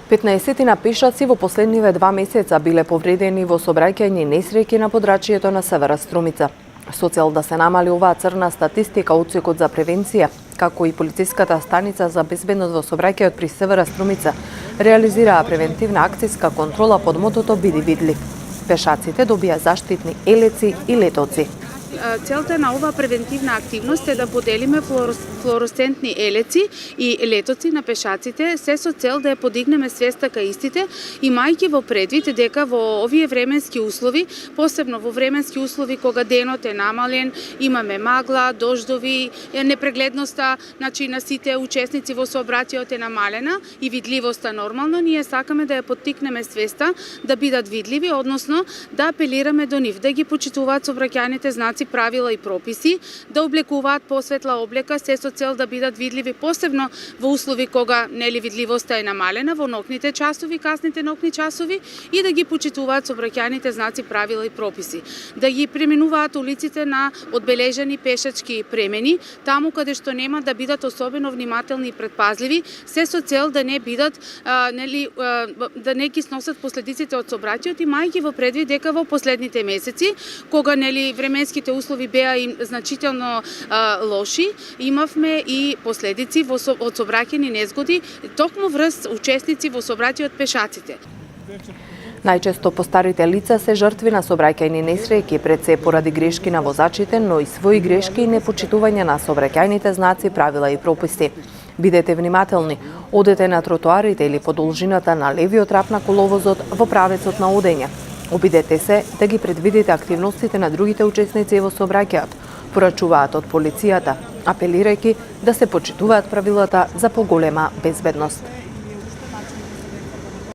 15 на пешаци во последниве 2 месеца биле повредени во сообраќајни несреќи на подрачјето на Севера Струмица. Со цел да се намали оваа црна статистика, Одсекот за превенција, како и полициската станица за безбедност во сообраќајот при Севера Струмица, реализираа превентивна акцијска контрола под мотото "Биди видлив". Пешаците добија заштитни елеци и летоци. Целта на оваа превентивна активност е да поделиме флуоресцентни елеци и летоци на пешаците, се со цел да ја подигнеме свеста кај истите, имајќи во предвид дека во овие временски услови, посебно во временски услови кога денот е намален, имаме магла, дождови, непрегледноста, на сите учесници во сообраќајот е намалена и видливоста нормално, ние сакаме да ја поттикнеме свеста да бидат видливи, односно да апелираме до нив, да ги почитуваат сообраќајните знаци, правила и прописи, да облекуваат посветла облека, се со цел да бидат видливи, посебно во услови кога видливоста е намалена во ноќните часови, касните ноќни часови, и да ги почитуваат сообраќајните знаци, правила и прописи. Да ги преминуваат улиците на одбележани пешачки премени, таму каде што нема, да бидат особено внимателни и предпазливи, се со цел да не бидат да не ги сносат последиците од сообраќајот, имајќи во предвид дека во последните месеци, кога временските услови беа им значително лоши, имавме и последици од сообраќајни незгоди, токму врз учесници во сообраќајот пешаците. Најчесто постарите лица се жртви на сообраќајни несреќи, пред се поради грешки на возачите, но и своји грешки и непочитување на сообраќајните знаци, правила и прописи. Бидете внимателни, одете на тротоарите или по должината на левиот рап на коловозот во правецот на одење. Обидете се да ги предвидите активностите на другите учесници во сообраќајот, порачуваат од полицијата, апелирајќи да се почитуваат правилата за поголема безбедност.